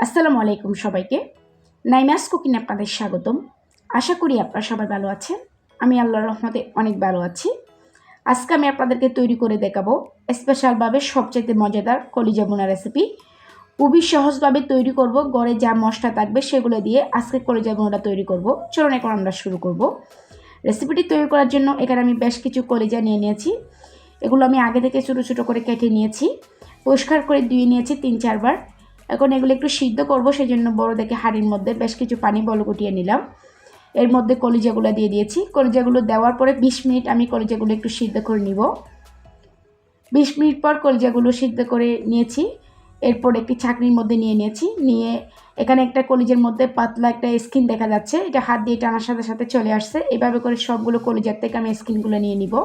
আসসালামু আলাইকুম সবাইকে। নাইমাস কুকিং আপনাদের স্বাগতম। আশা করি আপনারা সবাই ভালো আছেন। আমি আল্লাহর রহমতে অনেক ভালো আছি। আজকে আমি আপনাদেরকে তৈরি করে দেখাবো স্পেশালভাবে সবচেয়ে মজাদার কলিজা ভুনা রেসিপি। খুবই সহজভাবে তৈরি করব, ঘরে যা মশলা থাকবে সেগুলো দিয়ে আজকে কলিজা ভুনাটা তৈরি করব। চলুন এখন আমরা শুরু করব। রেসিপিটি তৈরি করার জন্য এখানে আমি বেশ কিছু কলিজা নিয়ে নিয়েছি। এগুলো আমি আগে থেকে ছোটো ছোটো করে কেটে নিয়েছি, পরিষ্কার করে ধুয়ে নিয়েছি 3-4 বার। এখন এগুলো একটু সিদ্ধ করব, সেই জন্য বড় দেখে হাঁড়ির মধ্যে বেশ কিছু পানি বলগুটিয়ে নিলাম। এর মধ্যে কলিজাগুলো দিয়ে দিয়েছি। কলিজাগুলো দেওয়ার পরে 20 মিনিট আমি কলিজাগুলো একটু সিদ্ধ করে নিব। 20 মিনিট পর কলিজাগুলো সিদ্ধ করে নিয়েছি। এরপর একটি ছাঁকনির মধ্যে নিয়েছি। নিয়ে এখানে একটা কলিজার মধ্যে পাতলা একটা স্কিন দেখা যাচ্ছে, এটা হাত দিয়ে টানার সাথে সাথে চলে আসছে। এভাবে করে সবগুলো কলিজার থেকে আমি স্কিনগুলো নিয়ে নিব।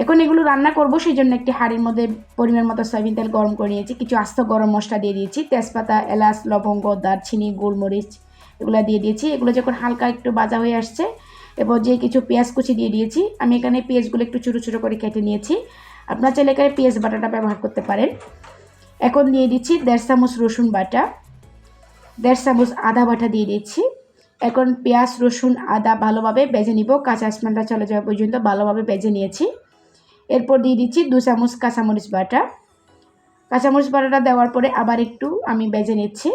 এখন এগুলো রান্না করব, সেই জন্য একটি হাঁড়ির মধ্যে পরিমাণ মতো সয়াবিন তেল গরম করে নিয়েছি। কিছু আস্ত গরম মশলা দিয়ে দিয়েছি, তেজপাতা, এলাচ, লবঙ্গ, দারচিনি, গোলমরিচ এগুলো দিয়ে দিয়েছি। এগুলো যখন হালকা একটু ভাজা হয়ে আসছে, এবার যে কিছু পেঁয়াজ কুচি দিয়ে দিয়েছি। আমি এখানে পেঁয়াজগুলো একটু ছোটো ছোটো করে কেটে নিয়েছি। আপনার চাইলে এখানে পেঁয়াজ বাটাটা ব্যবহার করতে পারেন। এখন দিয়ে দিচ্ছি 1.5 চামচ রসুন বাটা, 1.5 চামচ আদা বাটা দিয়ে দিচ্ছি। এখন পেঁয়াজ, রসুন, আদা ভালোভাবে ভেজে নিব, কাঁচা স্মেলটা চলে যাওয়া পর্যন্ত ভালোভাবে ভেজে নিয়েছি। এরপর দিয়ে দিচ্ছি 2 চামচ কাঁচামরিচ বাটা। কাঁচামরিচ বাটাটা দেওয়ার পরে আবার একটু আমি ভেজে নিচ্ছি।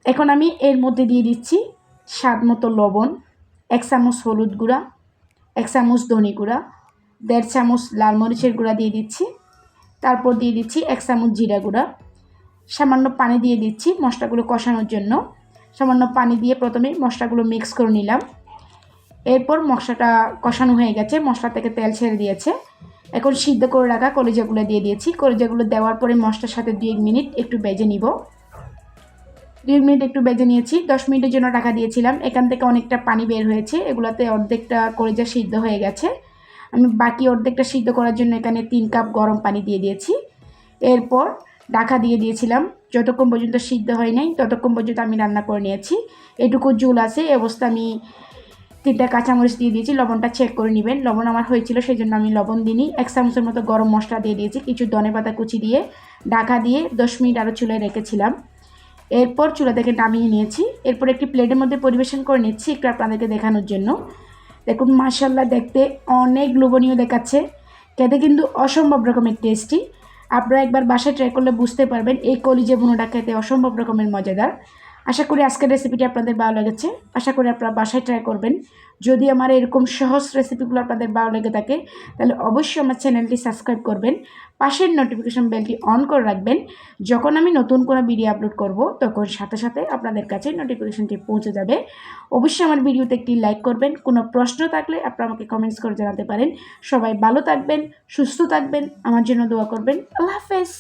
এখন আমি এর মধ্যে দিয়ে দিচ্ছি স্বাদ মতো লবণ, 1 চামচ হলুদ গুঁড়া, 1 চামচ ধনে গুঁড়া, 1.5 চামচ লাল মরিচের গুঁড়া দিয়ে দিচ্ছি। তারপর দিয়ে দিচ্ছি 1 চামচ জিরা গুঁড়া। সামান্য পানি দিয়ে দিচ্ছি মশলাগুলো কষানোর জন্য। সামান্য পানি দিয়ে প্রথমে মশলাগুলো মিক্স করে নিলাম। এরপর মশলাটা কষানো হয়ে গেছে, মশলা থেকে তেল ছেড়ে দিয়েছে। এখন সিদ্ধ করে রাখা কলিজাগুলো দিয়ে দিয়েছি। কলিজাগুলো দেওয়ার পরে মশলার সাথে 2 মিনিট একটু ভেজে নিব। 2 মিনিট একটু ভেজে নিয়েছি। 10 মিনিটের জন্য ঢাকা দিয়েছিলাম। এখান থেকে অনেকটা পানি বের হয়েছে, এগুলোতে অর্ধেকটা কলিজা সিদ্ধ হয়ে গেছে। আমি বাকি অর্ধেকটা সিদ্ধ করার জন্য এখানে 3 কাপ গরম পানি দিয়ে দিয়েছি। এরপর ঢাকা দিয়ে দিয়েছিলাম। যতক্ষণ পর্যন্ত সিদ্ধ হয় নাই ততক্ষণ পর্যন্ত আমি রান্না করে নিয়েছি। এটুকু ঝোল আছে, এই অবস্থা আমি 3টা কাঁচামরিচ দিয়ে দিয়েছি। লবণটা চেক করে নেবেন। লবণ আমার হয়েছিল, সেই জন্য আমি লবণ দিইনি। 1 চামচের মতো গরম মশলা দিয়ে দিয়েছি। কিছু ধনেপাতা কুচি দিয়ে ঢাকা দিয়ে 10 মিনিট আরও চুলায় রেখেছিলাম। এরপর চুলা থেকে নামিয়ে নিয়েছি। এরপর একটি প্লেটের মধ্যে পরিবেশন করে নিচ্ছি একটু আপনাদেরকে দেখানোর জন্য। দেখুন মাশাআল্লাহ, দেখতে অনেক লোভনীয় দেখাচ্ছে, খেতে কিন্তু অসম্ভব রকমের টেস্টি। আপনারা একবার বাসায় ট্রাই করলে বুঝতে পারবেন এই কলিজা ভুনাটা খেতে অসম্ভব রকমের মজাদার। আশা করি আজকের রেসিপিটি আপনাদের ভালো লেগেছে। আশা করি আপনারা বাসায় ট্রাই করবেন। যদি আমার এরকম সহজ রেসিপিগুলো আপনাদের ভালো লেগে থাকে, তাহলে অবশ্যই আমার চ্যানেলটি সাবস্ক্রাইব করবেন, পাশের নোটিফিকেশন বেলটি অন করে রাখবেন। যখন আমি নতুন কোনো ভিডিও আপলোড করব তখন সাথে সাথে আপনাদের কাছে নোটিফিকেশনটি পৌঁছে যাবে। অবশ্যই আমার ভিডিওতে একটি লাইক করবেন। কোনো প্রশ্ন থাকলে আপনারা আমাকে কমেন্টস করে জানাতে পারেন। সবাই ভালো থাকবেন, সুস্থ থাকবেন, আমার জন্য দোয়া করবেন। আল্লাহ হাফেজ।